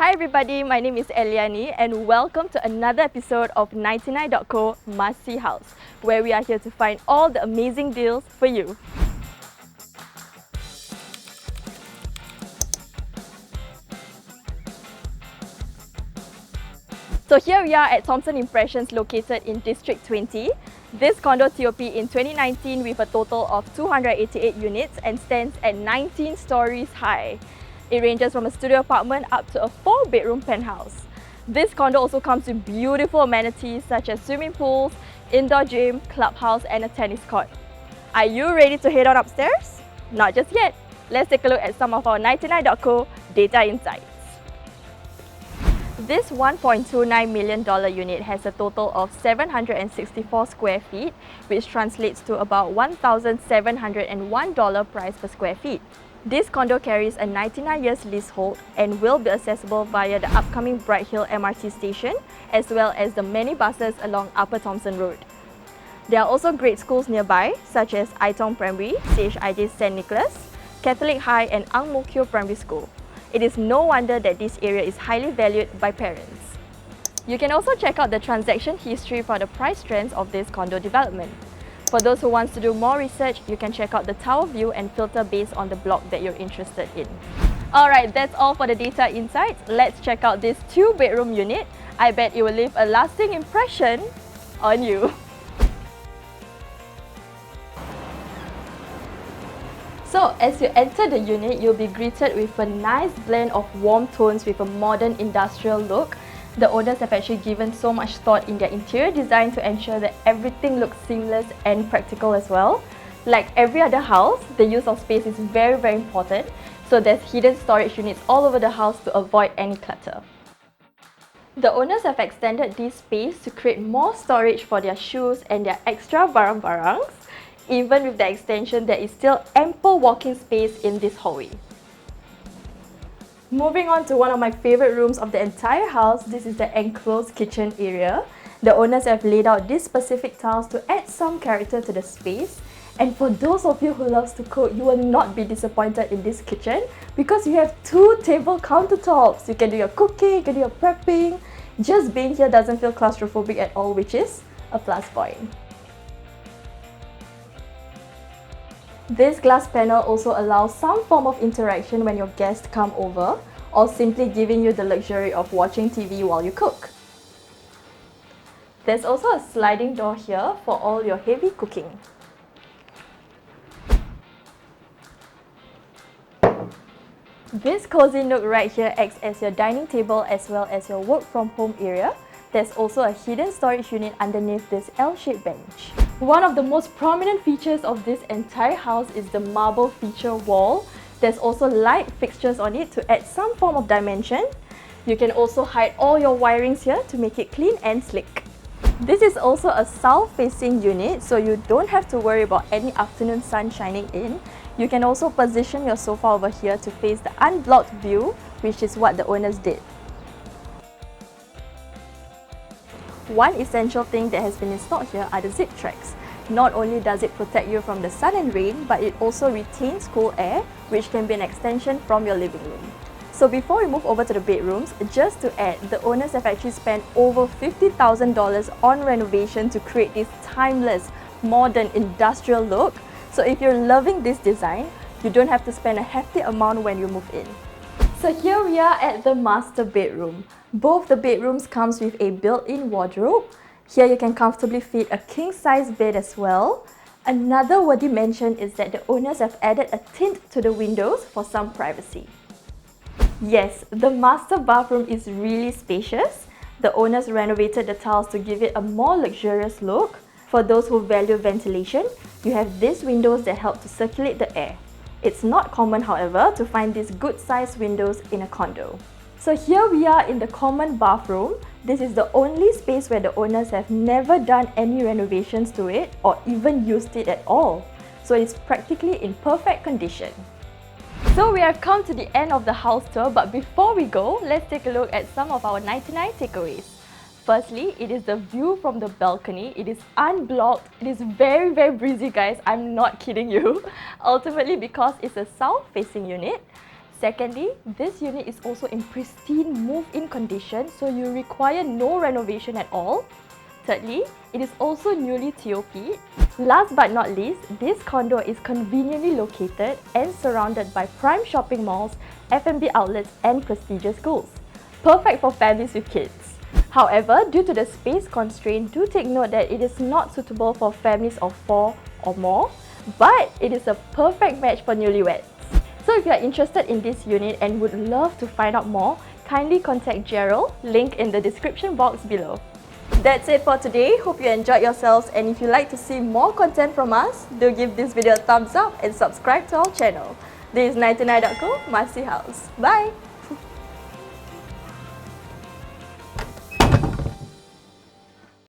Hi everybody, my name is Eliani and welcome to another episode of 99.co Must See House, where we are here to find all the amazing deals for you. So here we are at Thomson Impressions located in District 20. This condo TOP in 2019 with a total of 288 units and stands at 19 stories high. It ranges from a studio apartment up to a 4-bedroom penthouse. This condo also comes with beautiful amenities such as swimming pools, indoor gym, clubhouse and a tennis court. Are you ready to head on upstairs? Not just yet. Let's take a look at some of our 99.co data insights. This $1.29 million unit has a total of 764 square feet, which translates to about $1,701 price per square feet. This condo carries a 99 years leasehold and will be accessible via the upcoming Bright Hill MRT station as well as the many buses along Upper Thomson Road. There are also great schools nearby such as Ai Tong Primary, CHIJ St. Nicholas, Catholic High and Ang Mo Kio Primary School. It is no wonder that this area is highly valued by parents. You can also check out the transaction history for the price trends of this condo development. For those who want to do more research, you can check out the tower view and filter based on the block that you're interested in. Alright, that's all for the data insights. Let's check out this 2-bedroom unit. I bet it will leave a lasting impression on you. So, as you enter the unit, you'll be greeted with a nice blend of warm tones with a modern industrial look. The owners have actually given so much thought in their interior design to ensure that everything looks seamless and practical as well. Like every other house, the use of space is very important. So there's hidden storage units all over the house to avoid any clutter. The owners have extended this space to create more storage for their shoes and their extra barang-barangs. Even with the extension, there is still ample walking space in this hallway. Moving on to one of my favorite rooms of the entire house, this is the enclosed kitchen area. The owners have laid out these specific tiles to add some character to the space. And for those of you who loves to cook, you will not be disappointed in this kitchen because you have 2 table countertops. You can do your cooking, you can do your prepping. Just being here doesn't feel claustrophobic at all, which is a plus point. This glass panel also allows some form of interaction when your guests come over, or simply giving you the luxury of watching TV while you cook. There's also a sliding door here for all your heavy cooking. This cozy nook right here acts as your dining table as well as your work from home area. There's also a hidden storage unit underneath this L-shaped bench. One of the most prominent features of this entire house is the marble feature wall. There's also light fixtures on it to add some form of dimension. You can also hide all your wirings here to make it clean and slick. This is also a south-facing unit, so you don't have to worry about any afternoon sun shining in. You can also position your sofa over here to face the unblocked view, which is what the owners did. One essential thing that has been installed here are the zip tracks. Not only does it protect you from the sun and rain, but it also retains cool air, which can be an extension from your living room. So before we move over to the bedrooms, just to add, the owners have actually spent over $50,000 on renovation to create this timeless, modern, industrial look. So if you're loving this design, you don't have to spend a hefty amount when you move in. So here we are at the master bedroom. Both the bedrooms comes with a built-in wardrobe. Here you can comfortably fit a king-size bed as well. Another worthy mention is that the owners have added a tint to the windows for some privacy. Yes, the master bathroom is really spacious. The owners renovated the tiles to give it a more luxurious look. For those who value ventilation, you have these windows that help to circulate the air. It's not common, however, to find these good-sized windows in a condo. So here we are in the common bathroom. This is the only space where the owners have never done any renovations to it or even used it at all. So it's practically in perfect condition. So we have come to the end of the house tour, but before we go, let's take a look at some of our 99 takeaways. Firstly, it is the view from the balcony. It is unblocked. It is very breezy, guys. I'm not kidding you. Ultimately, because it's a south-facing unit. Secondly, this unit is also in pristine move-in condition, so you require no renovation at all. Thirdly, it is also newly TOP'd. Last but not least, this condo is conveniently located and surrounded by prime shopping malls, F&B outlets and prestigious schools. Perfect for families with kids. However, due to the space constraint, do take note that it is not suitable for families of 4 or more, but it is a perfect match for newlyweds. So if you are interested in this unit and would love to find out more, kindly contact Jeryl, link in the description box below. That's it for today. Hope you enjoyed yourselves, and if you'd like to see more content from us, do give this video a thumbs up and subscribe to our channel. This is 99.co, Masih House. Bye!